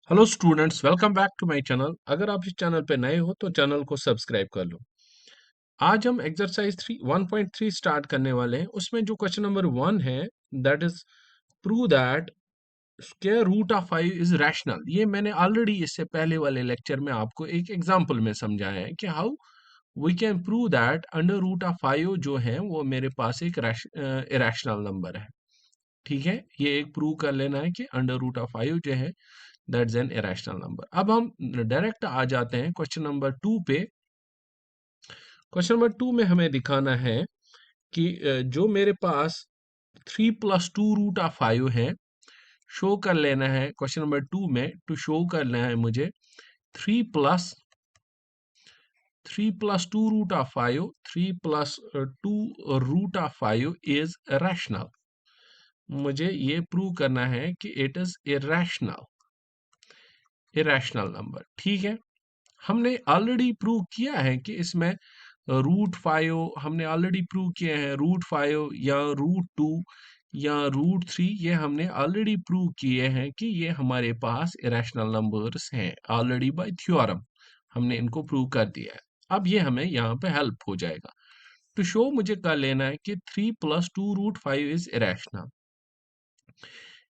Hello students, welcome back to my channel. अगर आप इस चैनल पे नए हो तो चैनल को सब्सक्राइब कर लो। आज हम एक्सरसाइज 1.3 स्टार्ट करने वाले हैं। उसमें जो क्वेश्चन नंबर 1 है, that is prove that square root of 5 is rational. ये मैंने ऑलरेडी इससे पहले वाले लेक्चर में आपको एक एग्जांपल में समझाया है कि how we can prove that under root of 5 जो है वो मेरे पास एक इरेशनल नंबर है। ठीक है, ये एक प्रूव कर लेना है कि अंडर रूट ऑफ 5 जो है दैट्स एन इरेशनल नंबर। अब हम डायरेक्ट आ जाते हैं क्वेश्चन नंबर 2 पे। क्वेश्चन नंबर 2 में हमें दिखाना है कि जो मेरे पास 3 + 2 रूट ऑफ 5 है, शो कर लेना है क्वेश्चन नंबर 2 में। टू शो करना है मुझे 3 + 2 root of 5, 3 + 2 root of 5 is rational. मुझे ये प्रूव करना है कि इट इज इरेशनल नंबर। ठीक है, हमने ऑलरेडी प्रूव किया है कि इसमें √5 हमने ऑलरेडी प्रूव किए हैं, √5 या √2 या √3 ये हमने ऑलरेडी प्रूव किए हैं कि ये हमारे पास इरेशनल नंबर्स हैं ऑलरेडी बाय थ्योरम। हमने इनको प्रूव कर दिया है। अब ये हमें यहाँ पे हेल्प हो जाएगा। टू शो मुझे कर लेना है कि 3 + 2 √5 इज इरेशनल।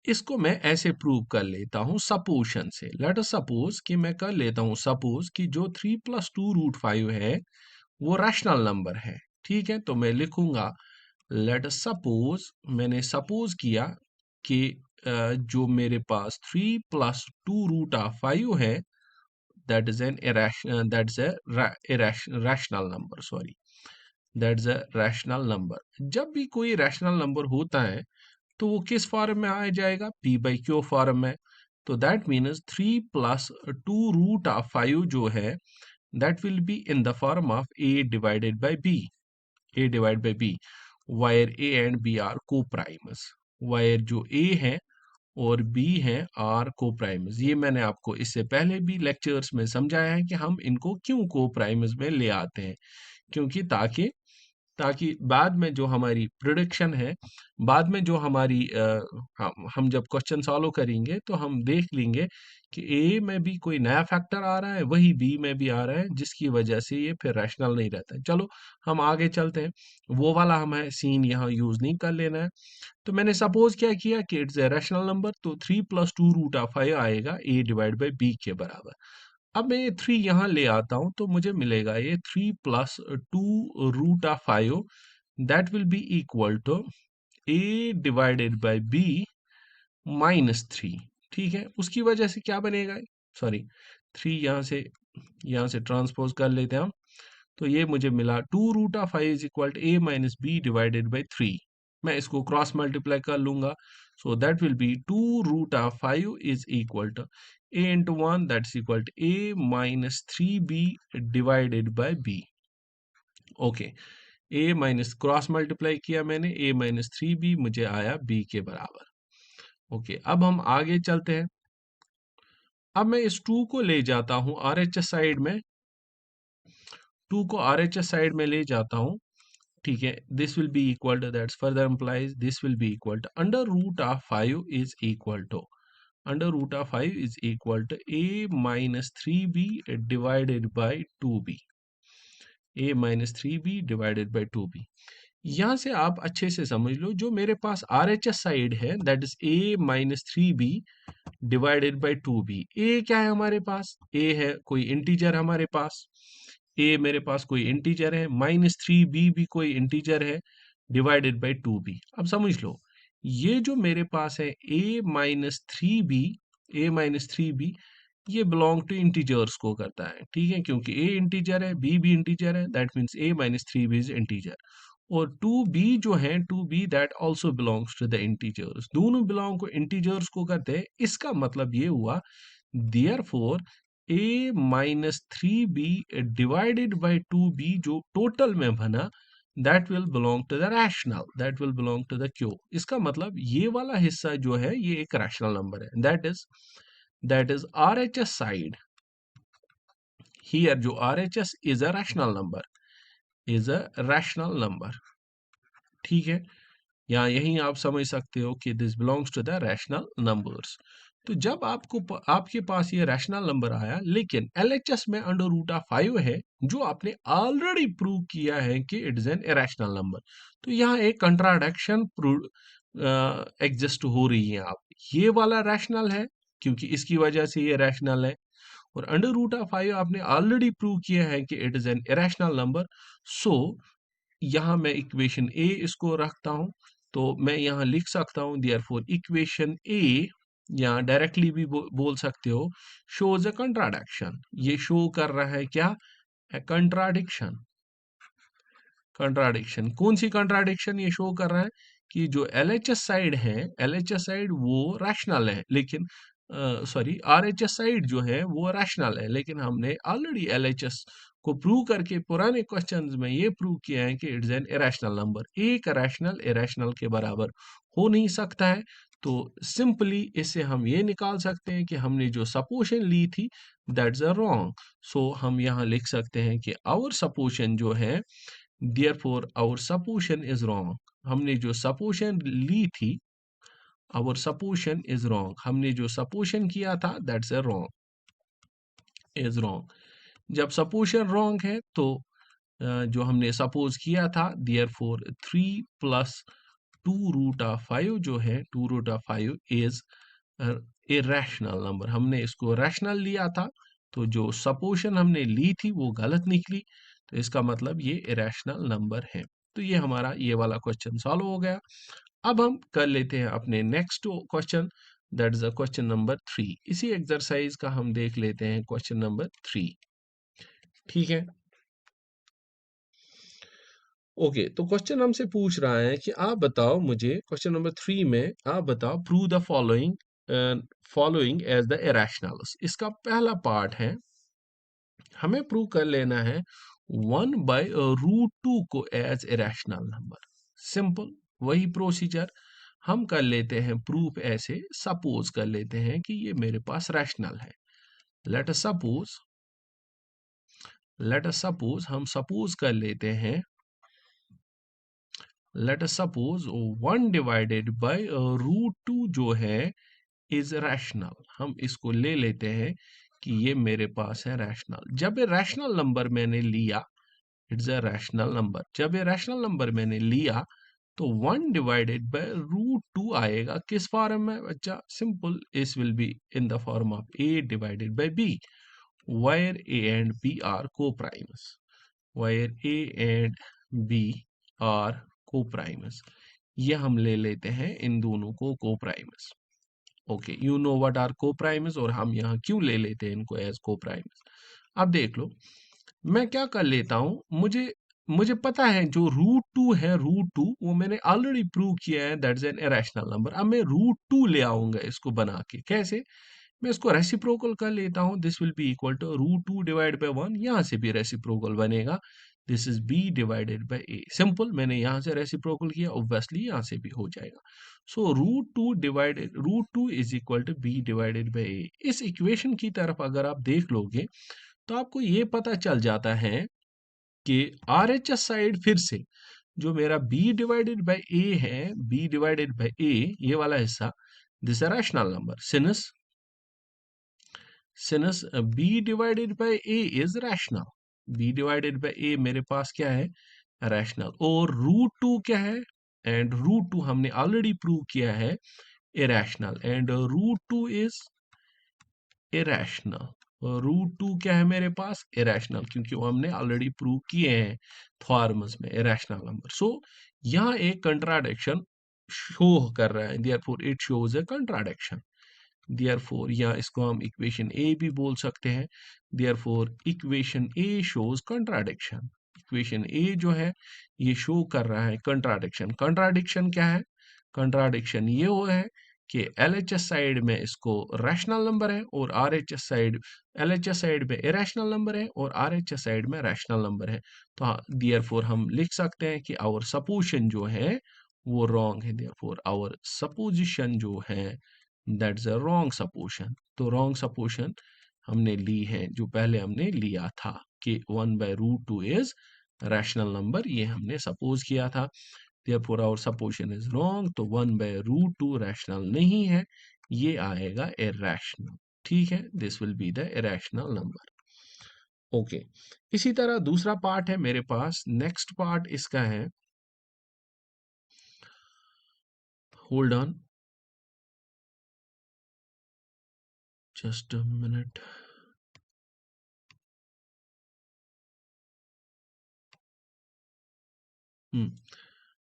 इसको मैं ऐसे प्रूव कर लेता हूं सपोजिशन से। लेट अस सपोज कि मैं कर लेता हूं सपोज कि जो 3 + 2 √5 है वो रैशनल नंबर है। ठीक है, तो मैं लिखूंगा लेट अस सपोज, मैंने सपोज किया कि जो मेरे पास 3 + 2 √5 है that is an rational number, sorry, that is a rational number. जब भी कोई रैशनल नंबर होता है तो वो किस फॉर्म में आ जाएगा? P/Q फॉर्म में। तो दैट मीन्स 3 + 2 √5 जो है that will be in the form of A/B, A/B, where A and B are co-primers, where जो A है और B हैं आर को-प्राइमर्स। ये मैंने आपको इससे पहले भी लेक्चर्स में समझाया है कि हम इनको क्यों को-प्राइमर्स में ले आते हैं, क्योंकि ताकि ताकि बाद में जो हमारी प्रिडिक्शन है, बाद में जो हमारी हम जब क्वेश्चन सॉल्व करेंगे तो हम देख लेंगे कि ए में भी कोई नया फैक्टर आ रहा है, वही बी में भी आ रहा है, जिसकी वजह से ये फिर रैशनल नहीं रहता है। चलो हम आगे चलते हैं, वो वाला हमें सीन यहाँ यूज नहीं कर लेना है। तो मैंने सपोज क्या किया कि इट्स ए रैशनल नंबर, तो 3 + 2 √5 आएगा A/B के बराबर। अब मैं ये 3 यहाँ ले आता हूँ तो मुझे मिलेगा ये 3 + 2 √5 that will be equal to A/B -3। ठीक है, उसकी वजह से क्या बनेगा, सॉरी 3 यहाँ से ट्रांसपोज कर लेते हैं हम। तो ये मुझे मिला 2 √5 is equal to A - B/3। मैं इसको क्रॉस मल्टीप्लाई कर लूंगा, so that will be 2 √5 is equal to A × 1 that's equal to A - 3B/B। Okay, cross multiply किया मैंने, A - 3B मुझे आया B के बराबर। ओके, अब हम आगे चलते हैं। अब मैं इस 2 को ले जाता हूं RHS साइड में, 2 को RHS साइड में ले जाता हूं। ठीक है, this will be equal to, that's further implies this will be equal to under root of 5 is equal to A - 3B/2B, A - 3B/2B। यहाँ से आप अच्छे से समझ लो, जो मेरे पास RHS साइड है दैट इज A - 3B/2B। ए क्या है हमारे पास? ए है कोई इंटीजर हमारे पास, ए मेरे पास कोई इंटीजर है, -3B भी कोई इंटीजर है, /2B। अब समझ लो, ये जो मेरे पास है A - 3B ये बिलोंग टू इंटीजर्स को करता है। ठीक है, क्योंकि ए इंटीजर है, बी भी इंटीजर है, that means A - 3B is integer. और 2B जो है 2B that also belongs to the integers, दोनों बिलोंग को इंटीजर्स को करते हैं। इसका मतलब ये हुआ therefore A - 3B/2B जो टोटल में बना that will belong to the rational, that will belong to the Q. इसका मतलब ये वाला हिस्सा जो है ये एक रैशनल नंबर है, that is RHS side. Here जो RHS is a rational number, is a rational number. ठीक है, या यही आप समझ सकते हो कि this belongs to the rational numbers. तो जब आपके पास ये रैशनल नंबर आया, लेकिन एलएचएस में अंडर रूट ऑफ 5 है, जो आपने ऑलरेडी प्रूव किया है कि it is an irrational number, तो यहाँ एक कंट्राडिक्शन एग्जिस्ट हो रही है। आप ये वाला रैशनल है क्योंकि इसकी वजह से ये रैशनल है, और अंडर रूट ऑफ 5 आपने ऑलरेडी प्रूव किया है कि it is an irrational number. So यहाँ मैं इक्वेशन ए इसको रखता हूं, तो मैं यहाँ लिख सकता हूं देयरफॉर इक्वेशन ए, या डायरेक्टली भी बोल सकते हो, शोज अ कंट्राडिक्शन। ये शो कर रहा है क्या? कंट्राडिक्शन। कंट्राडिक्शन कौन सी कंट्राडिक्शन ये शो कर रहा है? कि जो एलएचएस साइड है, एलएचएस साइड वो रैशनल है, लेकिन सॉरी आरएचएस साइड जो है वो रैशनल है, लेकिन हमने ऑलरेडी एलएचएस को प्रूव करके पुराने क्वेश्चंस में ये प्रूव किया है कि इट्स एन इरेशनल नंबर। एक रैशनल इरेशनल के बराबर हो नहीं सकता है। तो सिंपली इससे हम ये निकाल सकते हैं कि हमने जो सपोजिशन ली थी दैट्स अ रॉन्ग। सो हम यहाँ लिख सकते हैं कि आवर सपोजिशन जो है, therefore our supposition is wrong। हमने जो सपोजिशन ली थी, our supposition is wrong। हमने जो सपोजिशन किया था that's a wrong, is wrong। जब सपोजिशन wrong है तो जो हमने सपोज किया था therefore 3 प्लस 2 रूट ऑफ 5 जो है 2 root of 5 is irrational number. हमने इसको रैशनल लिया था, तो जो सपोजिशन हमने ली थी वो गलत निकली, तो इसका मतलब ये इरेशनल नंबर है। तो ये हमारा ये वाला क्वेश्चन सॉल्व हो गया। अब हम कर लेते हैं अपने next question, that is question number 3। इसी एक्सरसाइज का हम देख लेते हैं क्वेश्चन नंबर 3। ठीक है, ओके। तो क्वेश्चन हमसे पूछ रहा है कि आप बताओ मुझे, क्वेश्चन नंबर 3 में आप बताओ prove the following as the irrationals. इसका पहला पार्ट है, हमें प्रूव कर लेना है 1/√2 को एज इरेशनल नंबर। सिंपल वही प्रोसीजर हम कर लेते हैं प्रूफ। ऐसे सपोज कर लेते हैं कि ये मेरे पास रैशनल है। लेट अस सपोज हम सपोज कर लेते हैं, लेट अस सपोज 1/√2 जो है इज रैशनल। हम इसको ले लेते हैं कि ये मेरे पास है रैशनल। जब ये रैशनल नंबर मैंने लिया, इट्स अ रैशनल नंबर। जब ये रैशनल नंबर मैंने लिया तो 1/√2 आएगा किस फॉर्म में बच्चा? सिंपल, इस will be in the form of a/b, where a and b are co-primes, where a and b are co-primes। ये हम ले लेते हैं इन दोनों को co-primes। Okay, you know what are co-primes, और हम यहाँ क्यों ले लेते हैं इनको एज co-primes। अब देख लो, मैं क्या कर लेता हूं, मुझे मुझे पता है जो √2 है, √2 वो मैंने ऑलरेडी प्रूव किया है दैट्स एन इरेशनल नंबर। अब मैं √2 ले आऊंगा इसको बना के। कैसे? मैं इसको रेसिप्रोकल कर लेता हूं, this will be equal to √2 divide by 1। यहां से भी रेसिप्रोकल बनेगा, this is b divided by a। Simple, मैंने यहां से रेसिप्रोकल किया, ऑब्वियसली यहां से भी हो जाएगा। So √2 is equal to b divided by a। इस इक्वेशन की तरफ अगर आप देख लोगे तो आपको ये पता चल जाता है कि आरएचएस साइड फिर से जो मेरा b डिवाइडेड बाय a है, b डिवाइडेड बाय a ये वाला हिस्सा, दिस है rational number. सिनस b divided by a is rational, b divided by a मेरे पास क्या है? रैशनल। और √2 क्या है? एंड √2 हमने ऑलरेडी प्रूव किया है इरेशनल, एंड √2 इज इरेशनल। √2 क्या है मेरे पास? इरेशनल, क्योंकि वो हमने ऑलरेडी प्रूव किए हैं फॉर्म्स में इरेशनल नंबर। सो यहाँ एक कंट्राडिक्शन शो कर रहा है, therefore it shows a contradiction. Therefore या इसको हम इक्वेशन ए भी बोल सकते हैं। देयरफॉर इक्वेशन ए शोज कंट्राडिक्शन। इक्वेशन ए जो है ये शो कर रहा है कंट्राडिक्शन। कंट्राडिक्शन क्या है? कंट्राडिक्शन ये वो है कि एलएचएस साइड में इसको रैशनल नंबर है, और आरएचएस साइड, एलएचएस साइड में इरेशनल नंबर है और आरएचएस साइड में रैशनल नंबर है। तो हाँ, देयरफॉर हम लिख सकते हैं कि आवर सपोजिशन जो है वो रॉन्ग है। देयरफॉर आवर सपोजिशन जो है दैट्स अ रॉन्ग सपोजिशन। तो रॉन्ग सपोजिशन हमने ली है जो पहले हमने लिया था कि 1/√2 इज रैशनल नंबर, ये हमने सपोज किया था। therefore our supposition is wrong। तो 1/√2 रैशनल नहीं है, ये आएगा इरेशनल। ठीक है, this will be the irrational number. Okay, इसी तरह दूसरा पार्ट है मेरे पास। नेक्स्ट पार्ट इसका है, hold on just a minute.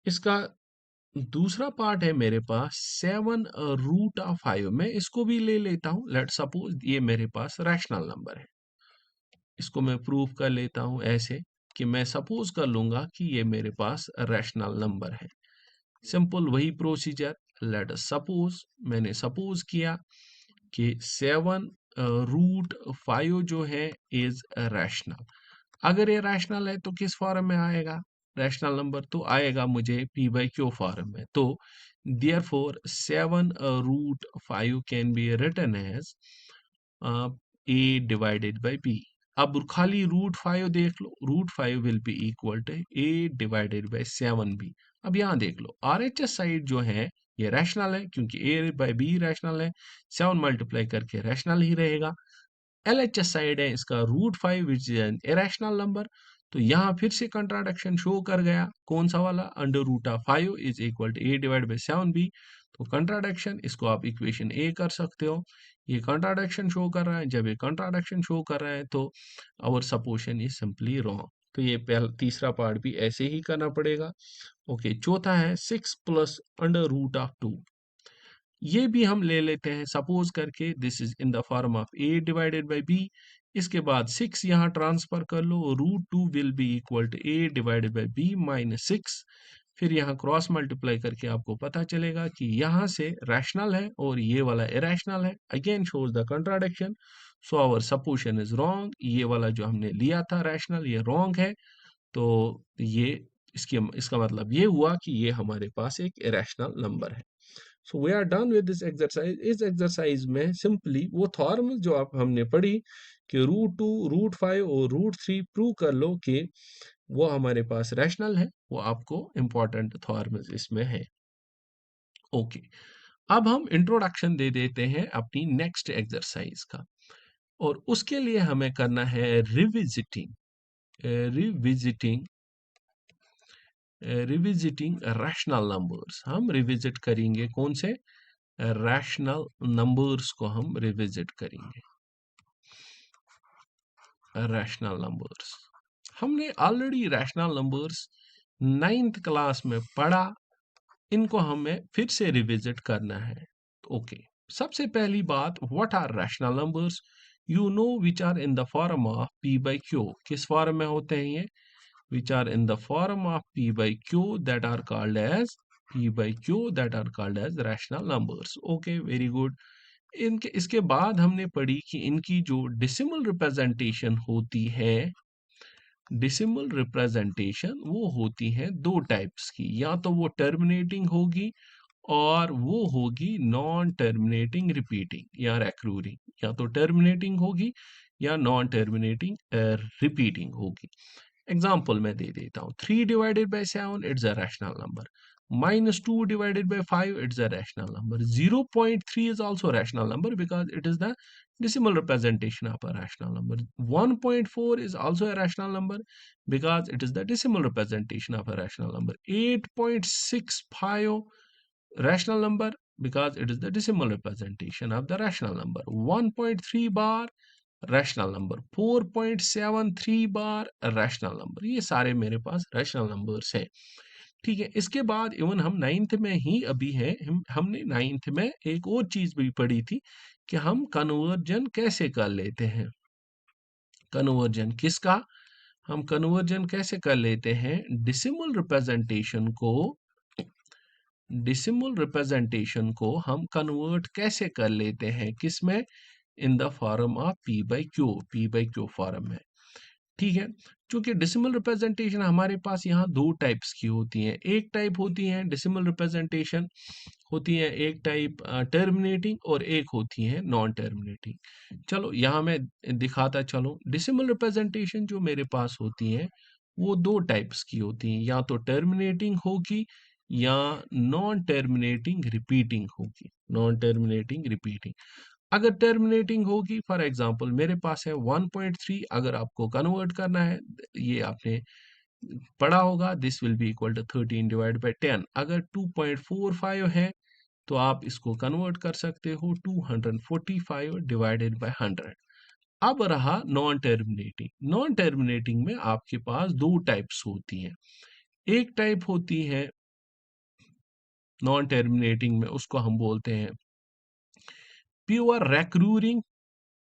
इसका दूसरा पार्ट है मेरे पास 7 √5। मैं इसको भी ले लेता हूं। लेट सपोज ये मेरे पास रैशनल नंबर है। इसको मैं प्रूव कर लेता हूं ऐसे कि मैं सपोज कर लूंगा कि ये मेरे पास रैशनल नंबर है। सिंपल वही प्रोसीजर। लेट अस सपोज, मैंने सपोज किया कि 7 √5 जो है इज रैशनल। अगर ये रैशनल है तो किस फॉर्म में आएगा? रैशनल नंबर तो आएगा मुझे पी बाई क्यू फॉर्म में। तो therefore 7 √5 can be written as A divided by B. अब खाली √5 देख लो, √5 will be equal to A divided by 7b। अब यहाँ देख लो, RHS साइड जो है ये रैशनल है, क्योंकि ए बाई बी रैशनल है, 7 मल्टीप्लाई करके रैशनल ही रहेगा। LHS साइड है इसका √5 which is an irrational number. तो यहाँ फिर से कंट्राडिक्शन शो कर गया। कौन सा वाला? √5 is equal to A divide by 7b। तो कंट्राडिक्शन, इसको आप इक्वेशन ए कर सकते हो। ये कंट्राडिक्शन शो कर रहा है। जब ये कंट्राडिक्शन शो कर रहा है तो our supposition is simply wrong. तो ये पहला तीसरा पार्ट भी ऐसे ही करना पड़ेगा। ओके, चौथा है 6 प्लस √2। ये भी हम ले लेते हैं सपोज करके। This is in the form of A divided by B. इसके बाद 6 यहाँ ट्रांसफर कर लो, √2 will be equal to A divided by B minus 6। फिर यहाँ क्रॉस मल्टीप्लाई करके आपको पता चलेगा कि यहाँ से रैशनल है और ये वाला इरेशनल है। Again shows the contradiction. So our supposition is wrong. ये वाला जो हमने लिया था रैशनल, ये रॉन्ग है। तो ये इसका मतलब ये हुआ कि ये हमारे पास एक इरेशनल नंबर है। So we are done with this exercise. इस एक्सरसाइज में सिंपली वो थॉर्म जो आप हमने पढ़ी कि √2, √5 और √3 प्रूव कर लो कि वो हमारे पास रैशनल है, वो आपको इंपॉर्टेंट थॉर्म्स इसमें है। ओके, अब हम इंट्रोडक्शन दे देते हैं अपनी नेक्स्ट एक्सरसाइज का, और उसके लिए हमें करना है revisiting revisiting revisiting rational numbers. हम रिविजिट करेंगे कौन से? रैशनल नंबर्स को हम रिविजिट करेंगे। रैशनल नंबर्स हमने already rational numbers 9th class में पढ़ा। इनको हमें फिर से रिविजिट करना है। ओके, सबसे पहली बात, what are rational numbers? You know which are in the form of P by Q. किस फॉर्म में होते हैं ये? which are in the form of p by q that are called as p by q that are called as rational numbers. Okay, very good. इनके इसके बाद हमने पढ़ी कि इनकी जो डेसिमल रिप्रेजेंटेशन होती है, डेसिमल रिप्रेजेंटेशन वो होती है दो टाइप्स की। या तो वो टर्मिनेटिंग होगी और वो होगी नॉन टर्मिनेटिंग रिपीटिंग या रेक्रूरिंग। या तो टर्मिनेटिंग होगी या नॉन टर्मिनेटिंग रिपीटिंग होगी। एग्जाम्पल मैं दे देता हूँ। 3 divided by 7 it's a rational number. -2 divided by 5 it's a rational number. 0.3 is also a rational number because it is the decimal representation of a rational number. 1.4 is also a rational number because it is the decimal representation of a rational number. 8.65 rational number because it is the decimal representation of the rational number. 1.3 bar rational number, 4.73 bar rational number. ये सारे मेरे पास rational numbers हैं। ठीक है, इसके बाद even हम 9th में ही अभी है, हमने 9th में एक और चीज भी पढ़ी थी कि हम कन्वर्जन कैसे कर लेते हैं। कन्वर्जन किसका? हम कन्वर्जन कैसे कर लेते हैं? डेसिमल रिप्रेजेंटेशन को हम कन्वर्ट कैसे कर लेते हैं? किसमें? इन the form of P by Q form में। ठीक है, क्योंकि डेसिमल रिप्रेजेंटेशन हमारे पास यहाँ दो टाइप्स की होती हैं। एक टाइप होती है डेसिमल रिप्रेजेंटेशन, होती है एक टाइप टर्मिनेटिंग, और एक होती है नॉन टर्मिनेटिंग। चलो यहाँ मैं दिखाता चलो। डेसिमल रिप्रेजेंटेशन जो मेरे पास होती है वो दो टाइप्स की होती हैं। या तो टर्मिनेटिंग होगी या नॉन टर्मिनेटिंग रिपीटिंग होगी, नॉन टर्मिनेटिंग रिपीटिंग। अगर टर्मिनेटिंग होगी, फॉर एग्जांपल मेरे पास है 1.3, अगर आपको कन्वर्ट करना है, ये आपने पढ़ा होगा, this will be equal to 13 divide by 10। अगर 2.45 है तो आप इसको कन्वर्ट कर सकते हो 245 डिवाइडेड बाय 100। अब रहा नॉन टर्मिनेटिंग। नॉन टर्मिनेटिंग में आपके पास दो टाइप्स होती हैं। एक टाइप होती है नॉन टर्मिनेटिंग में, उसको हम बोलते हैं प्योर रैक्रूरिंग,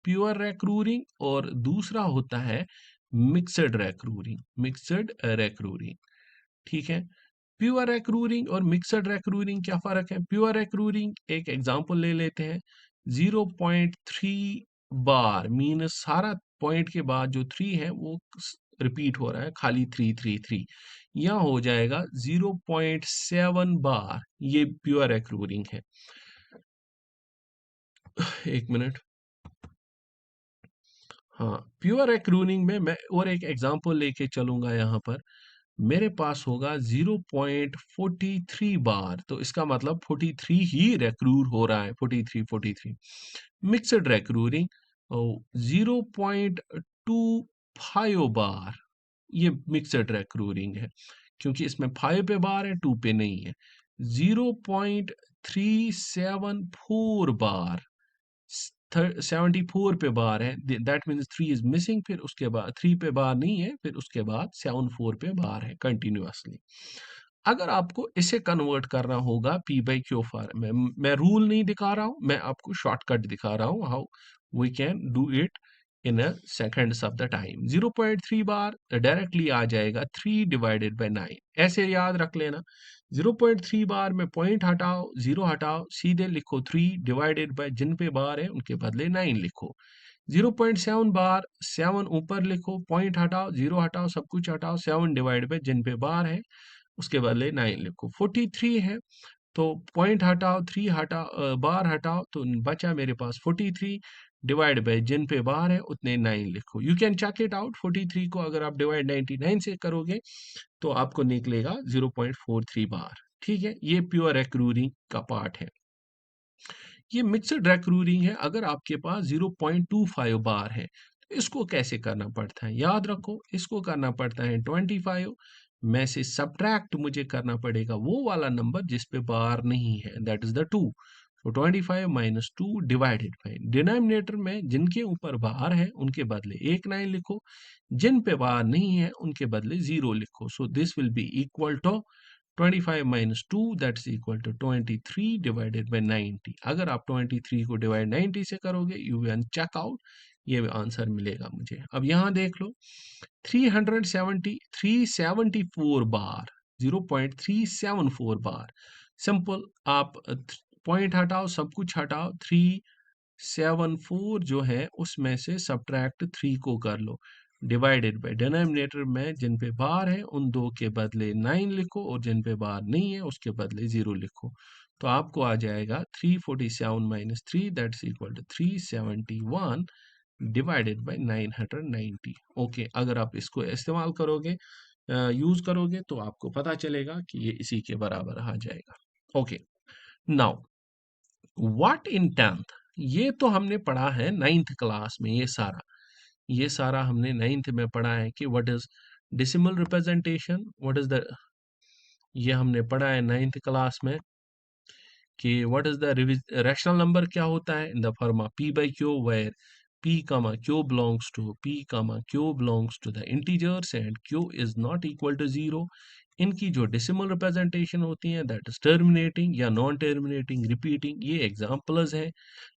प्योर रैक्रूरिंग, और दूसरा होता है मिक्सड रैक्रूरिंग, मिक्सड रैक्रूरिंग। ठीक है, प्योर रैक्रूरिंग और मिक्सड रैक्रूरिंग क्या फर्क है? प्योर रैक्रूरिंग, एक एग्जांपल ले लेते हैं, 0.3 बार मीन सारा पॉइंट के बाद जो 3 है वो रिपीट हो रहा है, खाली 3 3 3, या हो जाएगा 0.7 बार, ये प्योर रैक्रूरिंग है। एक मिनट, हाँ, प्योर रैक्रूरिंग में मैं और एक एग्जांपल लेके चलूंगा। यहाँ पर मेरे पास होगा 0.43 बार, तो इसका मतलब 43 ही रैक्रूर हो रहा है, 43 43। मिक्सड रैक्रूरिंग 0.25 बार, ये मिक्सड रैक्रूरिंग है, क्योंकि इसमें 5 पे बार है, 2 पे नहीं है। 0.374 बार, 74 पे बार है, दैट मीन्स 3 इज मिसिंग, फिर उसके बाद 3 पे बार नहीं है, फिर उसके बाद 74 पे बार है कंटिन्यूअसली। अगर आपको इसे कन्वर्ट करना होगा पी बाई क्यू फॉर्म में, मैं रूल नहीं दिखा रहा हूं, मैं आपको शॉर्टकट दिखा रहा हूं how we can do it in a seconds of the time. 0.3 bar directly आ जाएगा 3 डिवाइडेड बाई 9, ऐसे याद रख लेना। 0.3 बार में पॉइंट हटाओ, जीरो हटाओ, सीधे लिखो 3 डिवाइडेड बाय जिन पे बार है उनके बदले 9 लिखो। 0.7 बार, 7 ऊपर लिखो, पॉइंट हटाओ, जीरो हटाओ, सब कुछ हटाओ, 7 डिवाइड बाय जिन पे बार है उसके बदले 9 लिखो। 43 है तो पॉइंट हटाओ, 3 हटाओ, बार हटाओ, तो बचा मेरे पास 43 डिवाइड बाय जिन पे बार है उतने 9 लिखो। You can check it out, 43 को अगर आप डिवाइड 99 से करोगे तो आपको निकलेगा 0.43 बार। ठीक है, ये प्योर रैक्रूरिंग का पार्ट है। ये मिक्सड रैक्रूरिंग है, अगर आपके पास 0.25 बार है तो इसको कैसे करना पड़ता है? याद रखो, इसको करना पड़ता है 25 में से सब्ट्रैक्ट मुझे करना पड़ेगा वो वाला नंबर जिस पे बार नहीं है, दैट इज द 2। तो 25 माइनस 2 डिवाइडेड बाई डिनोमिनेटर में जिनके ऊपर बार है उनके बदले 9 लिखो, जिन पे बार नहीं है उनके बदले 0 लिखो। So this will be equal to 25 minus 2, that's equal to 23 divided by 90। अगर आप 23 को डिवाइड 90 से करोगे यू कैन चेक आउट, ये आंसर मिलेगा मुझे। अब यहाँ देख लो, 374 बार, 0.374 बार, सिंपल, आप पॉइंट हटाओ, सब कुछ हटाओ, 374 जो है उसमें से सब्ट्रैक्ट 3 को कर लो, डिवाइडेड बाय डिनोमिनेटर में जिन पे बार है उन दो के बदले 9 लिखो और जिन पे बार नहीं है उसके बदले 0 लिखो। तो आपको आ जाएगा 347 minus 3, that's equal to 371 divided by 990। Okay, अगर आप इसको इस्तेमाल करोगे, यूज करोगे, तो आपको पता चलेगा कि ये इसी के बराबर आ जाएगा। Okay, now what in 10th, ये तो हमने पढ़ा है 9th क्लास में, ये सारा हमने 9th में पढ़ा है कि what is decimal representation, what is the, ये हमने पढ़ा है 9th क्लास में कि what is the rational number क्या होता है in the form of p by q, where p comma q belongs to p comma q belongs to the integers and q is not equal to 0। इनकी जो decimal representation होती है that is terminating या non terminating, repeating, ये examples हैं।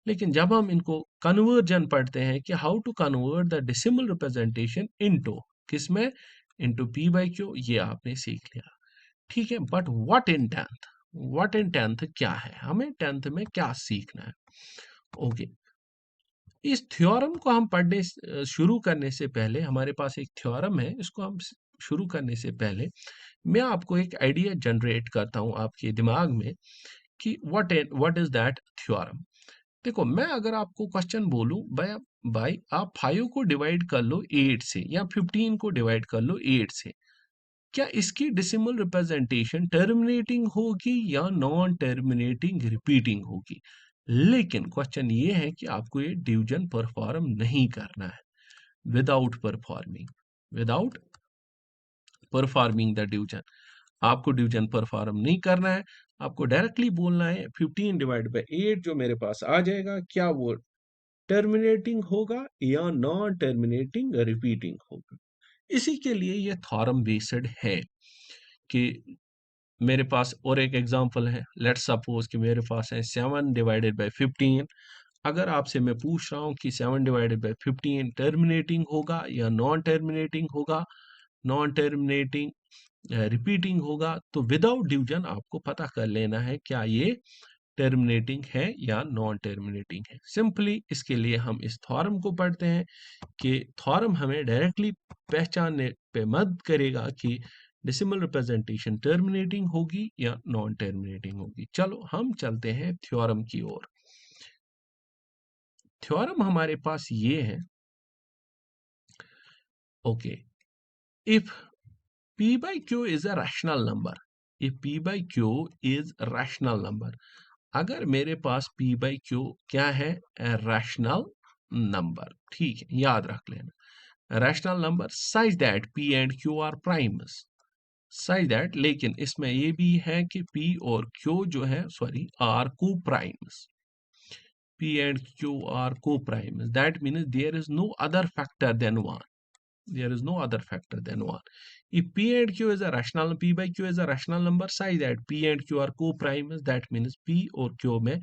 लेकिन जब हम इनको कन्वर्जन पढ़ते हैं कि how to convert the decimal representation into किसमें, इनटू p बाई q, ये आपने सीख लिया। ठीक है, but what in 10th, what in 10th क्या है, हमें 10th में क्या सीखना है? ओके, इस थ्योरम को हम पढ़ने शुरू करने से पहले, हमारे पास एक थ्योरम है, इसको हम शुरू करने से पहले मैं आपको एक आइडिया जनरेट करता हूं आपके दिमाग में कि व्हाट इज दैट थ्योरम। देखो, मैं अगर आपको क्वेश्चन बोलूं, भाई भाई आप 5 को डिवाइड कर लो 8 से या 15 को डिवाइड कर लो 8 से, क्या इसकी डेसिमल रिप्रेजेंटेशन टर्मिनेटिंग होगी या नॉन टर्मिनेटिंग रिपीटिंग होगी? लेकिन क्वेश्चन ये है कि आपको ये डिवीजन परफॉर्म नहीं करना है विदाउट परफॉर्मिंग द डिवीजन। आपको डिवीजन परफॉर्म नहीं करना है, आपको डायरेक्टली बोलना है 15 डिवाइड बाई 8 जो मेरे पास आ जाएगा, क्या वो टर्मिनेटिंग होगा या नॉन टर्मिनेटिंग रिपीटिंग होगा। इसी के लिए ये थॉरम बेस्ड है कि मेरे पास और एक एग्जांपल है। लेट्स सपोज कि मेरे पास है 7 डिवाइडेड बाई 15। अगर आपसे मैं पूछ रहा हूँ कि 7 डिवाइडेड बाई 15 टर्मिनेटिंग होगा या नॉन टर्मिनेटिंग होगा, नॉन टर्मिनेटिंग रिपीटिंग होगा, तो विदाउट डिवीजन आपको पता कर लेना है क्या ये टर्मिनेटिंग है या नॉन टर्मिनेटिंग है। सिंपली इसके लिए हम इस थॉरम को पढ़ते हैं कि थॉरम हमें डायरेक्टली पहचानने पे मदद करेगा कि डेसिमल रिप्रेजेंटेशन टर्मिनेटिंग होगी या नॉन टर्मिनेटिंग होगी। चलो हम चलते हैं थ्योरम की ओर। थ्योरम हमारे पास ये है, okay, if P by Q is a rational number, if P by Q is a rational number, अगर मेरे पास P by Q क्या है, रैशनल नंबर, ठीक है, याद रख लेना, rational number such that P and Q are primes, such that, लेकिन इसमें ये भी है कि P और Q जो है sorry are co-primes, P and Q are co-primes, that means there is no other factor than 1, there is no other factor than 1. If P and Q is a rational, P by Q is a rational number such that P and Q are co-primes, that means P और Q में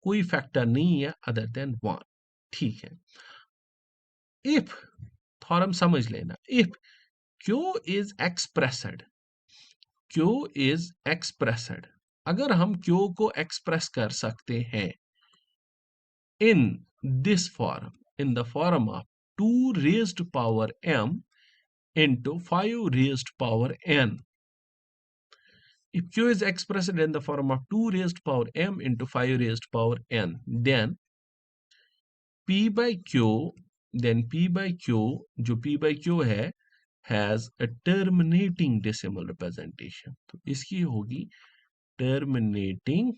कोई factor नहीं है other than 1, ठीक है। If, theorem समझ लेना, if Q is expressed, Q is expressed, अगर हम Q को एक्सप्रेस कर सकते हैं in this form, in the form of 2 raised power m into 5 raised power n. If Q is expressed in the form of 2 raised power m into 5 raised power n, then P by Q, then P by Q, जो P by Q है, has a terminating decimal representation. तो इसकी होगी terminating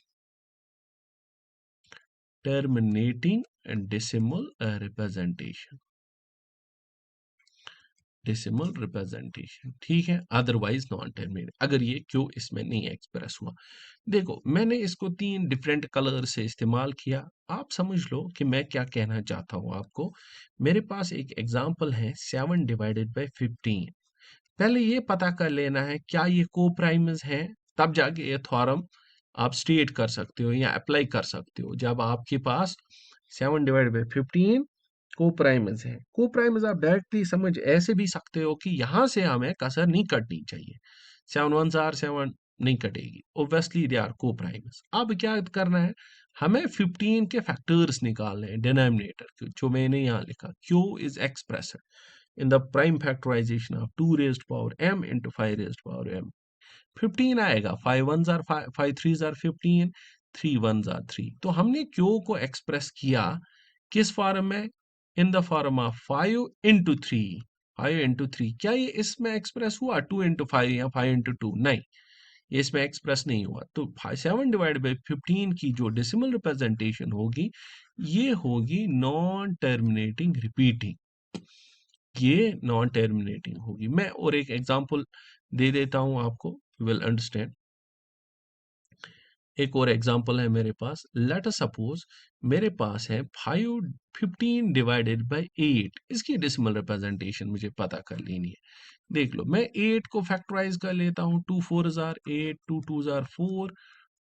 decimal representation. Decimal representation, ठीक है, otherwise non terminate, अगर ये क्यों इसमें नहीं एक्सप्रेस हुआ। देखो मैंने इसको 3 डिफरेंट कलर से इस्तेमाल किया, आप समझ लो कि मैं क्या कहना चाहता हूँ आपको। मेरे पास एक एग्जांपल है 7 डिवाइडेड बाय 15। पहले ये पता कर लेना है क्या ये को प्राइम्स है, तब जाके ये थ्योरम आप स्टेट कर सकते हो या अप्लाई कर सकते हो। जब आपके पास 7 डिवाइडेड बाय 15 को प्राइम्स है, को प्राइम्स आप डायरेक्टली समझ ऐसे भी सकते हो कि यहां से हमें कसर नहीं कटनी चाहिए, 7 1 आर 7 नहीं कटेगी, ओब्वियसली दे आर को प्राइम्स। अब क्या करना है, हमें 15 के फैक्टर्स निकालने हैं डिनोमिनेटर, जो मैंने यहाँ लिखा, Q is expressed in the prime factorization of 2 raised power m into 5 raised power m. 15 आएगा, 5 1s are 5, 5 3s are 15, 3 1s are 3। तो हमने Q को एक्सप्रेस किया किस फॉर्म में, इन the form of 5 into 3, 5 into 3। क्या ये इसमें एक्सप्रेस हुआ 2 इंटू 5 या 5 इंटू 2? नहीं, ये इसमें एक्सप्रेस नहीं हुआ। तो 7 डिवाइड बाई 15 की जो डेसिमल रिप्रेजेंटेशन होगी, ये होगी नॉन टर्मिनेटिंग रिपीटिंग, ये नॉन टर्मिनेटिंग होगी। मैं और एक एग्जांपल दे देता हूं आपको, विल अंडरस्टैंड। एक और एग्जांपल है मेरे पास, लेट अस सपोज मेरे पास है 15 डिवाइडेड बाय 8, इसकी डेसिमल रिप्रेजेंटेशन मुझे पता कर लेनी है। देख लो, मैं 8 को फैक्टराइज कर लेता हूँ, 2 4s are 8, 2 2s are 4,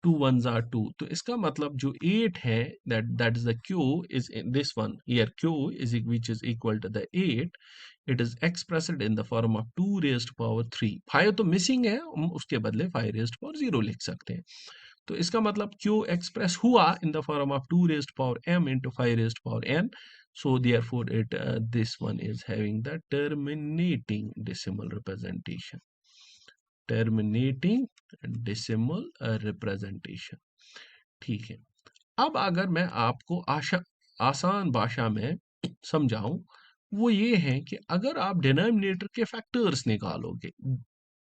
2 1s are 2। तो इसका मतलब जो 8 है, that is the Q is in this one here, Q is which is equal to the 8, it is expressed in the form of 2 raised power 3। 5 तो missing है, हम उसके बदले 5 raised power 0 लिख सकते हैं। तो इसका मतलब Q एक्सप्रेस हुआ in the form of 2 raised power m into 5 raised power n, so therefore it this one is having the terminating decimal representation, terminating decimal representation, ठीक है। अब अगर मैं आपको आसान भाषा में समझाऊं, वो ये है कि अगर आप डिनोमिनेटर के फैक्टर्स निकालोगे,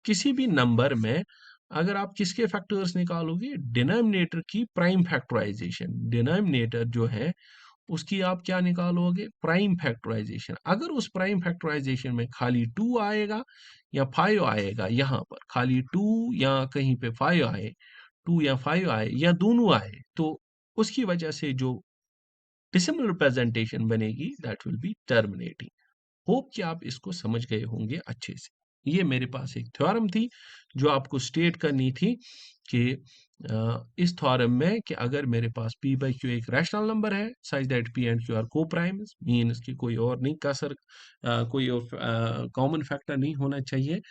किसी भी नंबर में अगर आप किसके फैक्टर्स निकालोगे, डिनोमिनेटर की प्राइम फैक्टराइजेशन, डिनोमिनेटर जो है उसकी आप क्या निकालोगे, प्राइम फैक्टराइजेशन। अगर उस प्राइम फैक्टराइजेशन में खाली 2 आएगा या 5 आएगा, यहाँ पर खाली 2 या कहीं पे 5 आए, 2 या 5 आए या दोनों आए, तो उसकी वजह से जो डेसिमल रिप्रेजेंटेशन बनेगी that will B terminating. Hope कि आप इसको समझ गए होंगे अच्छे से। ये मेरे पास एक थ्योरम थी जो आपको स्टेट करनी थी कि इस थ्योरम में कि अगर मेरे पास p बाई क्यू एक रैशनल नंबर है such that p and q are coprimes, means कि कोई और नहीं कसर कोई और कॉमन फैक्टर नहीं होना चाहिए,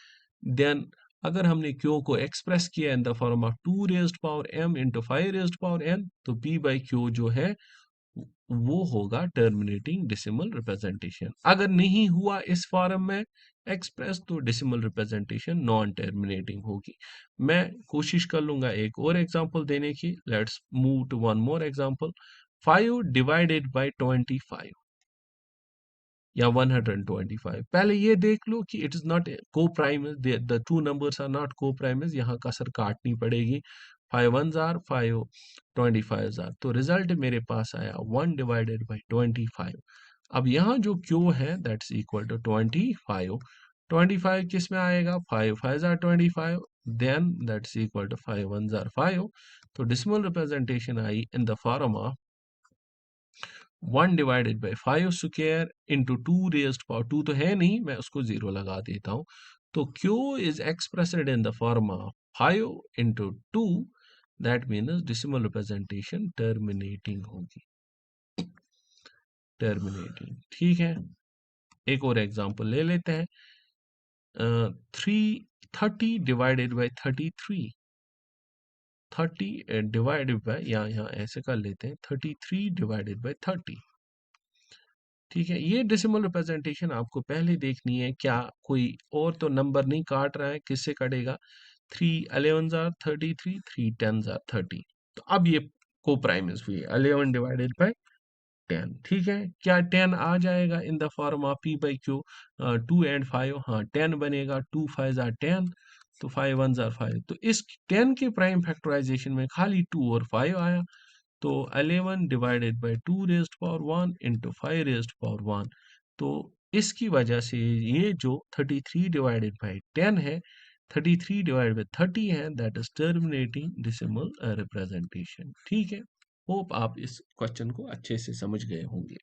देन अगर हमने q को एक्सप्रेस किया इन the form of 2 raised power m into 5 raised power n, तो p बाई क्यू जो है वो होगा टर्मिनेटिंग डेसिमल रिप्रेजेंटेशन। अगर नहीं हुआ इस फॉर्म में एक्सप्रेस, तो डेसिमल रिप्रेजेंटेशन नॉन टर्मिनेटिंग होगी। मैं कोशिश कर लूंगा एक और एग्जांपल देने की। Let's move to one more example. 5 divided by 25 या 125। पहले ये देख लो कि it is not coprime, the two numbers are not coprime, यहाँ कसर काटनी पड़ेगी। 5 1s आर 5, 25 आर, तो रिजल्ट मेरे पास आया 1 डिवाइडेड बाई 25। अब यहाँ जो क्यू है दैट्स इक्वल टू 25। 25 किस में आएगा, 5 5s are 25, then that's equal to 5 1s are 5। तो decimal representation I in the form of 1 divided by 5 square into 2 raised power, 2 तो है नहीं, मैं उसको 0 लगा देता हूँ। तो Q is expressed in the form of 5 into 2, that means decimal representation terminating होगी, टर्मिनेटिंग। ठीक है, एक और एग्जांपल ले लेते हैं। 30 डिवाइडेड बाई 33, 30 डिवाइडेड बाई, यहाँ ऐसे कर लेते हैं, 33 डिवाइडेड बाई 30। ठीक है, ये डेसिमल रिप्रेजेंटेशन आपको पहले देखनी है, क्या कोई और तो नंबर नहीं काट रहा है, किससे कटेगा, 3 11s आर 33, 3 10s आर 30। तो अब ये को प्राइम्स हुई 11 डिवाइडेड बाय 10। ठीक है, क्या 10 आ जाएगा इन the form of p by Q, 2 and 5, हाँ 10 बनेगा, 2 5s आर 10, तो 5 1s आर 5। तो इस 10 के प्राइम फैक्टराइजेशन में खाली 2 और 5 आया, तो 11 divided by 2 raised power 1 into 5 raised power 1। तो इसकी वजह से ये जो 33 डिवाइडेड बाई 10 है, 33 डिवाइडेड बाई 30 है, that is terminating decimal representation. ठीक है, होप आप इस क्वेश्चन को अच्छे से समझ गए होंगे।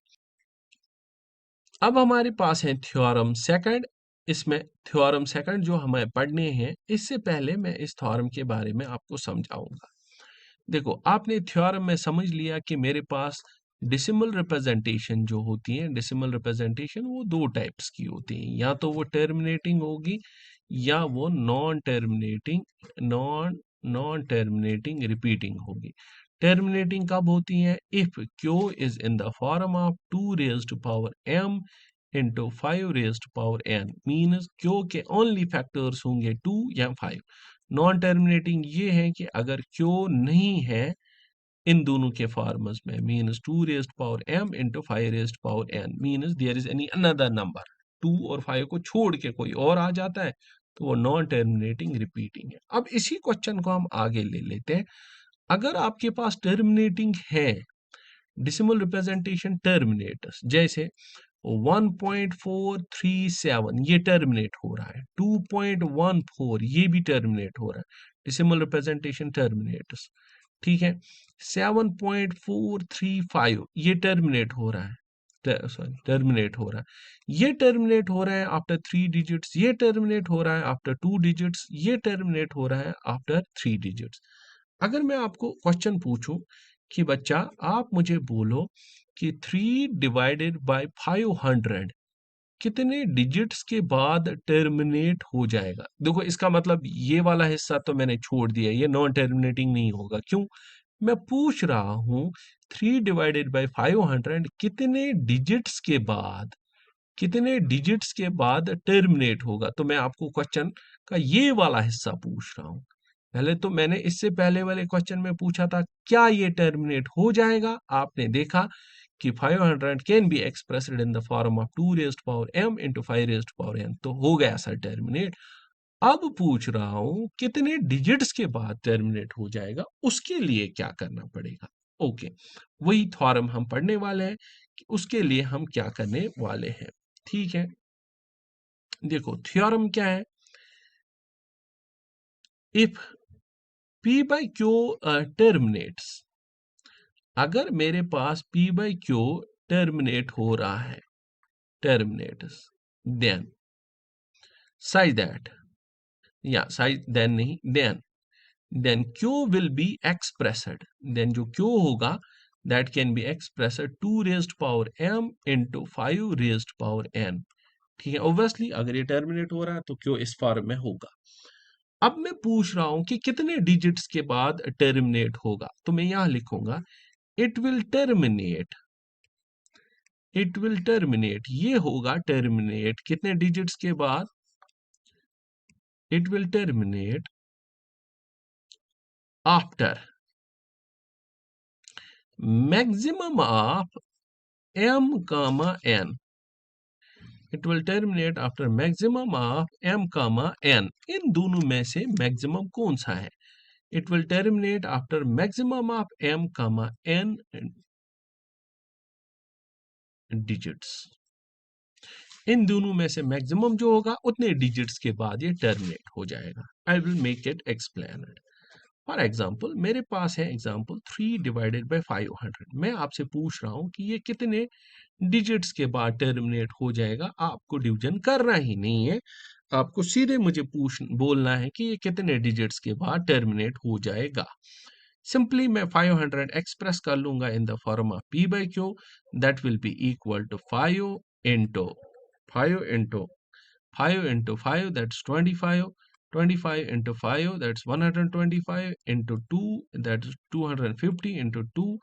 अब हमारे पास है थ्योरम सेकंड। इसमें थ्योरम सेकंड जो हमें पढ़ने हैं, इससे पहले मैं इस थ्योरम के बारे में आपको समझाऊंगा। देखो, आपने थ्योरम में समझ लिया कि मेरे पास डेसिमल रिप्रेजेंटेशन जो होती है, डेसिमल रिप्रेजेंटेशन वो दो टाइप्स की होती हैं, या तो वो टर्मिनेटिंग होगी या वो नॉन टर्मिनेटिंग रिपीटिंग होगी। टर्मिनेटिंग कब होती है, if Q is in the form of 2 raised power m into 5 raised power n, means Q के ओनली फैक्टर्स होंगे 2 या 5। नॉन टर्मिनेटिंग ये है कि अगर क्यू नहीं है इन दोनों के फॉर्म्स में, means 2 raised power m into 5 raised power n, means there is any another number, 2 और 5 को छोड़ के कोई और आ जाता है, तो वो नॉन टर्मिनेटिंग रिपीटिंग है। अब इसी क्वेश्चन को हम आगे ले लेते हैं। अगर आपके पास टर्मिनेटिंग है डेसिमल रिप्रेजेंटेशन टर्मिनेटर्स, जैसे 1.437 ये टर्मिनेट हो रहा है, 2.14 ये भी टर्मिनेट हो रहा है, डेसिमल रिप्रेजेंटेशन टर्मिनेटर्स। ठीक है, 7.435 ये टर्मिनेट हो रहा है, सॉरी टर्मिनेट हो रहा है, ये टर्मिनेट हो रहा है आफ्टर 3 डिजिट्स, ये टर्मिनेट हो रहा है आफ्टर 2 डिजिट्स, ये टर्मिनेट हो रहा है आफ्टर 3 डिजिट्स। अगर मैं आपको क्वेश्चन पूछूं कि बच्चा आप मुझे बोलो कि 3 डिवाइडेड बाय 500 कितने डिजिट्स के बाद टर्मिनेट हो जाएगा। देखो, इसका मतलब ये वाला हिस्सा तो मैंने छोड़ दिया, ये नॉन टर्मिनेटिंग नहीं होगा। क्यों, मैं पूछ रहा हूं 3 डिवाइडेड बाय 500 कितने डिजिट्स के बाद टर्मिनेट होगा, तो मैं आपको क्वेश्चन का ये वाला हिस्सा पूछ रहा हूं। पहले तो मैंने इससे पहले वाले क्वेश्चन में पूछा था क्या ये टर्मिनेट हो जाएगा, आपने देखा कि 500 can be expressed in the form of 2 raised power m into 5 raised power n, तो हो गया सर टर्मिनेट। अब पूछ रहा हूं कितने डिजिट्स के बाद टर्मिनेट हो जाएगा, उसके लिए क्या करना पड़ेगा। ओके, वही थ्योरम हम पढ़ने वाले हैं कि उसके लिए हम क्या करने वाले हैं। ठीक है, देखो थ्योरम क्या है। If P by Q terminates, अगर मेरे पास P by Q टर्मिनेट हो रहा है, टर्मिनेट्स, देन साइज दैट, या साइज देन नहीं, then Q will be expressed, then जो Q होगा that can be expressed 2 raised power m into 5 raised power n। ठीक है, ऑब्वियसली अगर ये टर्मिनेट हो रहा है तो Q इस फॉर्म में होगा। अब मैं पूछ रहा हूं कि कितने डिजिट्स के बाद टर्मिनेट होगा, तो मैं यहां लिखूंगा it will terminate, it will terminate, ये होगा टर्मिनेट कितने डिजिट्स के बाद, it will terminate after maximum of m comma n, it will terminate after maximum of m comma n। इन दोनों में से मैक्सिमम कौन सा है, it will terminate after maximum of m comma n digits. इन दोनों में से मैक्सिमम जो होगा उतने डिजिट्स के बाद ये टर्मिनेट हो जाएगा। I will make it explain. For example मेरे पास है एग्जाम्पल 3 डिवाइडेड बाई 500। मैं आपसे पूछ रहा हूं कि ये कितने डिजिट्स के बाद टर्मिनेट हो जाएगा। आपको डिवीजन करना ही नहीं है, आपको सीधे मुझे पूछ बोलना है कि ये कितने डिजिट्स के बाद टर्मिनेट हो जाएगा। सिंपली मैं 500 एक्सप्रेस कर लूंगा in the form of P by Q, that will be equal to 5 into 5 into 5 into 5, that's 25, 25 into 5, that's 125, into 2, that is 250, into 2,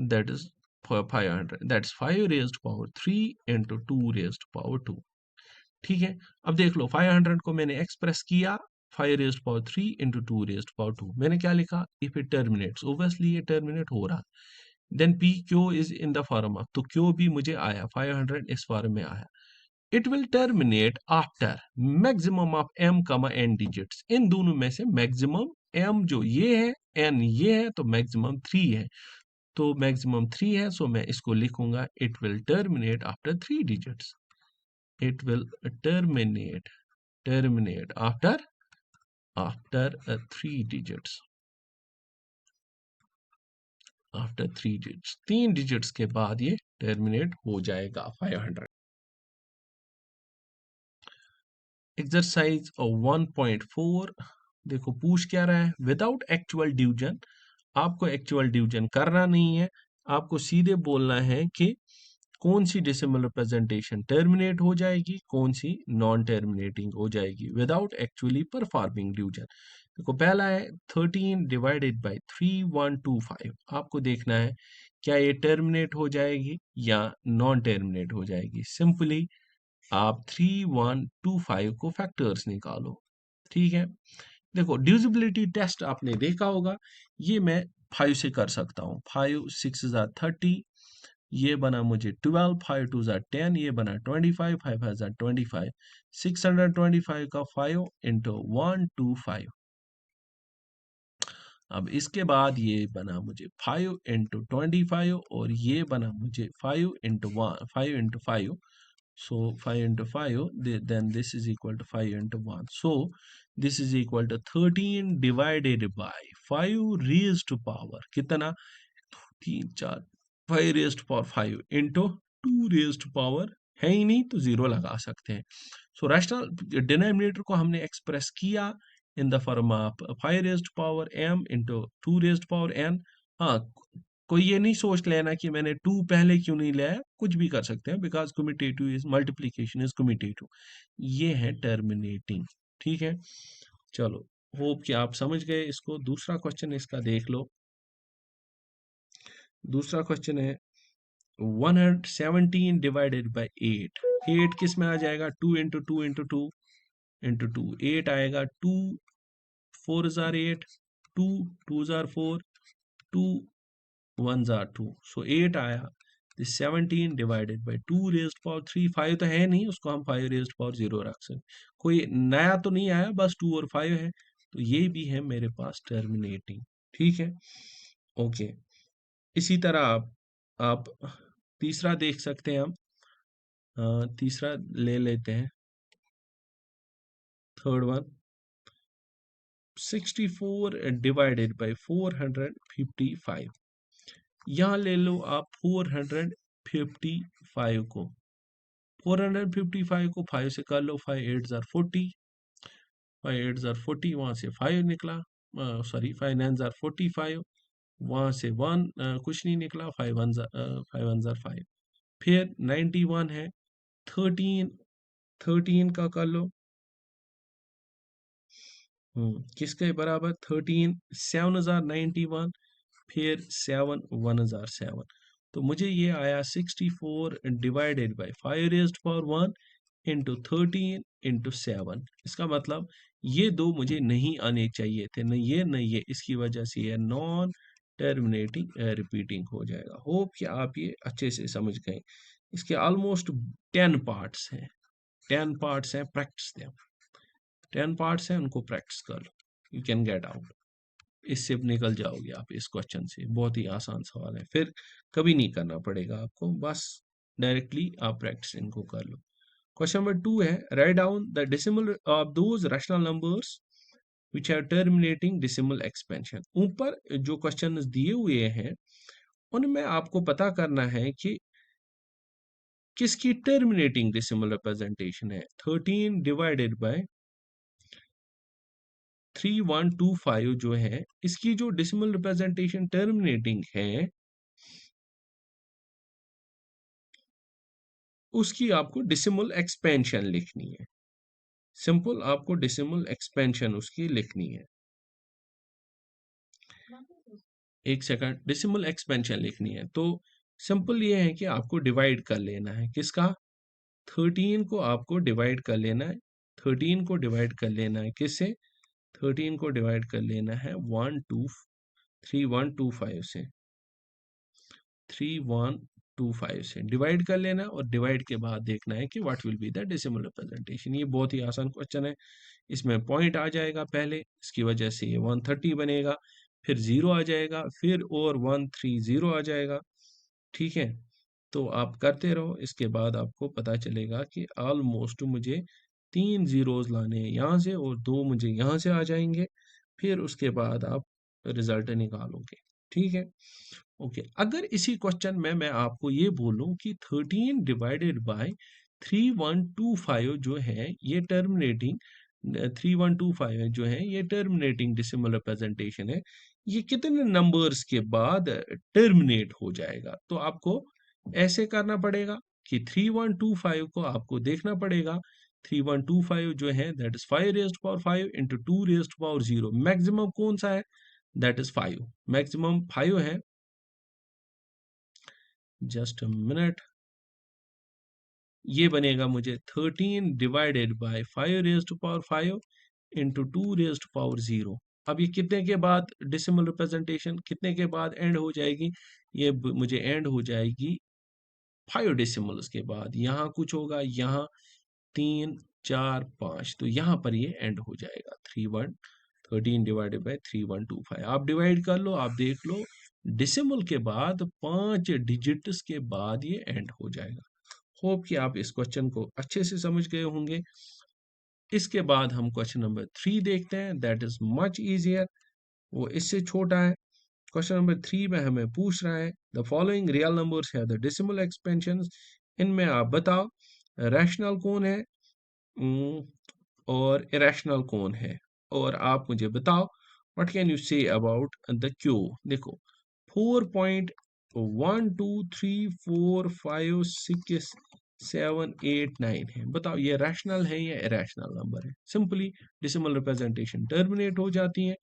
that is 500, that's 5 raised power 3 into 2 raised power 2। ठीक है, अब देख लो 500 को मैंने express किया 5 raised power 3 into 2 raised power 2। मैंने क्या लिखा, इफ इट टर्मिनेट्स, ओब्वियसली ये टर्मिनेट हो रहा, then P Q is in the form of, तो क्यू भी मुझे आया 500 इस फॉर्म में आया। It will terminate after maximum of m comma n digits. इन दोनों में से मैक्सिमम m जो ये है, n ये है, तो मैक्सिमम 3 है, तो मैक्सिमम 3 है, सो मैं इसको लिखूंगा it will terminate after 3 digits. It will terminate, terminate after, after 3 digits, after 3 digits, 3 digits के बाद ये टर्मिनेट हो जाएगा 500। एक्सरसाइज 1.4, देखो पूछ क्या रहा है, विदाउट एक्चुअल डिवीजन, आपको एक्चुअल डिवीजन करना नहीं है, आपको सीधे बोलना है कि कौन सी डेसिमल रिप्रेजेंटेशन टर्मिनेट हो जाएगी, कौन सी नॉन टर्मिनेटिंग हो जाएगी विदाउट एक्चुअली परफॉर्मिंग डिवीजन। देखो पहला है 13 डिवाइडेड बाई 3125, आपको देखना है क्या ये टर्मिनेट हो जाएगी या नॉन टर्मिनेट हो जाएगी। सिंपली आप 3125 को फैक्टर्स निकालो। ठीक है, देखो डिविजिबिलिटी टेस्ट आपने देखा होगा, ये मैं 5 से कर सकता हूँ। 5 6 30, ये बना मुझे 12, 5 2 10, ये बना 25, 5 25, 625 का 5 इंटू 125। अब इसके बाद ये बना मुझे 5 इंटू 25, और ये बना मुझे 5 into 1, 5 into 5। So 5 into 5, then this is equal to 5 into 1. So this is equal to 13 divided by 5 raised to power कितना, 3 4, 5 raised to power 5 into 2 raised to power, है ही नहीं तो जीरो लगा सकते हैं। सो रैशनल डिनोमिनेटर को हमने एक्सप्रेस किया इन the form of 5 raised to power m into 2 raised to power n। हाँ, कोई ये नहीं सोच लेना कि मैंने 2 पहले क्यों नहीं लिया, कुछ भी कर सकते हैं, because commutative is multiplication is commutative, ये है टर्मिनेटिंग। ठीक है, चलो होप कि आप समझ गए इसको। दूसरा क्वेश्चन इसका देख लो। दूसरा क्वेश्चन है 117 डिवाइडेड बाई 8, 8 किस में आ जाएगा, 2 इंटू 2 इंटू 2 इंटू 2, 8 आएगा, 2 4 जार 8, 2 2 जार 4, 2 1 जार 2, सो 8 आया। This 17 divided by 2 raised power 3, 5 तो है नहीं, उसको हम 5 रेज्ड पावर 0 रख सकते, कोई नया तो नहीं आया, बस 2 और 5 है, तो ये भी है मेरे पास टर्मिनेटिंग। ठीक है, ओके। इसी तरह आप तीसरा देख सकते हैं हम, तीसरा ले लेते हैं, थर्ड वन, 64 डिवाइडेड बाई 455। यहाँ ले लो आप 455 को, 455 को 5 से कर लो, 5 8 जार 40, 5 8 जार 40, वहाँ से 5 निकला, सॉरी 5 9 जार 45, वहाँ से 1 कुछ नहीं निकला, 5 1 जार 5, फिर 91 है, 13 13 का कर लो, किसके बराबर, 13 7091, फिर 7 1007, तो मुझे ये आया 64 divided by 5 raised power 1 into 13 into 7। इसका मतलब ये दो मुझे नहीं आने चाहिए थे, न ये न ये, इसकी वजह से ये नॉन टर्मिनेटिंग रिपीटिंग हो जाएगा। होप कि आप ये अच्छे से समझ गए। इसके ऑलमोस्ट 10 पार्ट्स हैं, 10 पार्ट्स हैं, प्रैक्टिस दें, 10 पार्ट्स हैं, उनको प्रैक्टिस कर लो, यू कैन गेट आउट, इससे निकल जाओगे आप इस क्वेश्चन से। बहुत ही आसान सवाल है, फिर कभी नहीं करना पड़ेगा आपको, बस डायरेक्टली आप प्रैक्टिस इनको कर लो। क्वेश्चन नंबर 2 है, write down the decimal of those rational numbers which are terminating decimal expansion. ऊपर जो क्वेश्चन दिए हुए हैं उनमें आपको पता करना है कि किसकी टर्मिनेटिंग डेसिमल रिप्रेजेंटेशन है। 13 डिवाइडेड बाय 3125 जो है, इसकी जो डेसिमल रिप्रेजेंटेशन टर्मिनेटिंग है, उसकी आपको डेसिमल एक्सपेंशन लिखनी है। सिंपल, आपको डेसिमल एक्सपेंशन उसकी लिखनी है। एक सेकंड, डेसिमल एक्सपेंशन लिखनी है तो सिंपल ये है कि आपको डिवाइड कर लेना है, किसका, 13 को आपको डिवाइड कर लेना है, 13 को डिवाइड कर लेना है किससे, 13 को डिवाइड कर लेना है 3125 से, 3125 से डिवाइड कर लेना, और डिवाइड के बाद देखना है कि what will be the decimal representation. ये बहुत ही आसान क्वेश्चन है, इसमें पॉइंट आ जाएगा पहले, इसकी वजह से ये 130 बनेगा, फिर 0 आ जाएगा, फिर और 130 आ जाएगा। ठीक है, तो आप करते रहो, इसके बाद आपको पता चलेगा कि ऑलमोस्ट मुझे 3 जीरोस लाने हैं यहाँ से, और 2 मुझे यहाँ से आ जाएंगे, फिर उसके बाद आप रिजल्ट निकालोगे। ठीक है, ओके। अगर इसी क्वेश्चन में मैं आपको ये बोलूं कि 13 डिवाइडेड बाय 3125 जो है ये टर्मिनेटिंग, 3125 जो है ये टर्मिनेटिंग डेसिमल रिप्रेजेंटेशन है, ये कितने नंबर्स के बाद टर्मिनेट हो जाएगा, तो आपको ऐसे करना पड़ेगा कि 3125 को आपको देखना पड़ेगा, 3125 जो है that is 5 raised power 5 into 2 raised power 0, maximum कौन सा है, दैट इज 5, मैक्सिमम 5 है, जस्ट अ मिनट, ये बनेगा मुझे 13 divided by 5 raised power 5 into 2 raised power 0। अब ये कितने के बाद डेसिमल रिप्रेजेंटेशन कितने के बाद एंड हो जाएगी, ये मुझे एंड हो जाएगी 5 डेसिमल्स के बाद, यहाँ कुछ होगा, यहाँ 3 4 5, तो यहाँ पर ये एंड हो जाएगा 13 डिवाइडेड बाय 3125। आप डिवाइड कर लो, आप देख लो, डेसिमल के बाद 5 डिजिट्स के बाद ये एंड हो जाएगा। होप कि आप इस क्वेश्चन को अच्छे से समझ गए होंगे। इसके बाद हम क्वेश्चन नंबर 3 देखते हैं, दैट इज मच इजियर, वो इससे छोटा है। क्वेश्चन नंबर 3 में हमें पूछ रहा है, द फॉलोइंग रियल नंबर्स है द डेसिमल एक्सपेंशन, इनमें आप बताओ रैशनल कौन है और इरेशनल कौन है, और आप मुझे बताओ what can you say about the Q. देखो 4.1 2 3 4 5 6 7 8 9 है, बताओ ये रैशनल है या इरेशनल नंबर है। सिंपली डेसिमल रिप्रेजेंटेशन टर्मिनेट हो जाती है,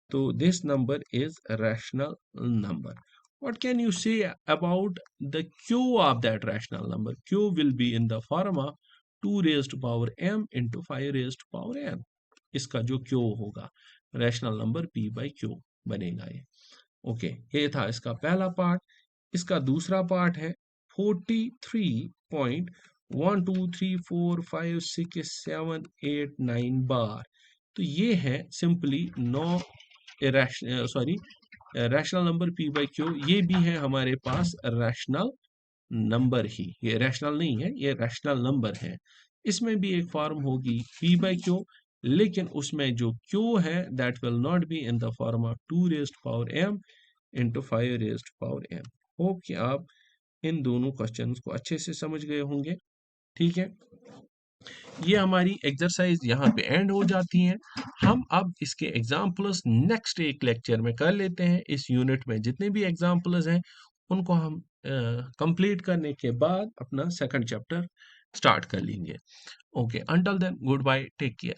तो this number is rational number. What can you say about the Q of that rational number? Q will be in the form of 2 raised to power m into 5 raised to power n. इसका जो Q होगा rational number P by Q बनेगा ये। Okay, ये था इसका पहला part. इसका दूसरा पार्ट है 43.123456789 बार। तो ये है simply 9 rational number P by Q. ये भी है हमारे पास रैशनल नंबर ही, ये रैशनल नहीं है, ये रैशनल नंबर है। इसमें भी एक फॉर्म होगी पी बाई क्यू, लेकिन उसमें जो क्यू है that will not be in the form of 2 raised power m into 5 raised power m। Hope कि आप इन दोनों क्वेश्चंस को अच्छे से समझ गए होंगे। ठीक है, ये हमारी एक्सरसाइज यहाँ पे एंड हो जाती है। हम अब इसके एग्जाम्पल्स नेक्स्ट एक लेक्चर में कर लेते हैं। इस यूनिट में जितने भी एग्जाम्पल्स हैं उनको हम कंप्लीट करने के बाद अपना सेकंड चैप्टर स्टार्ट कर लेंगे। Okay, until then good bye, take care.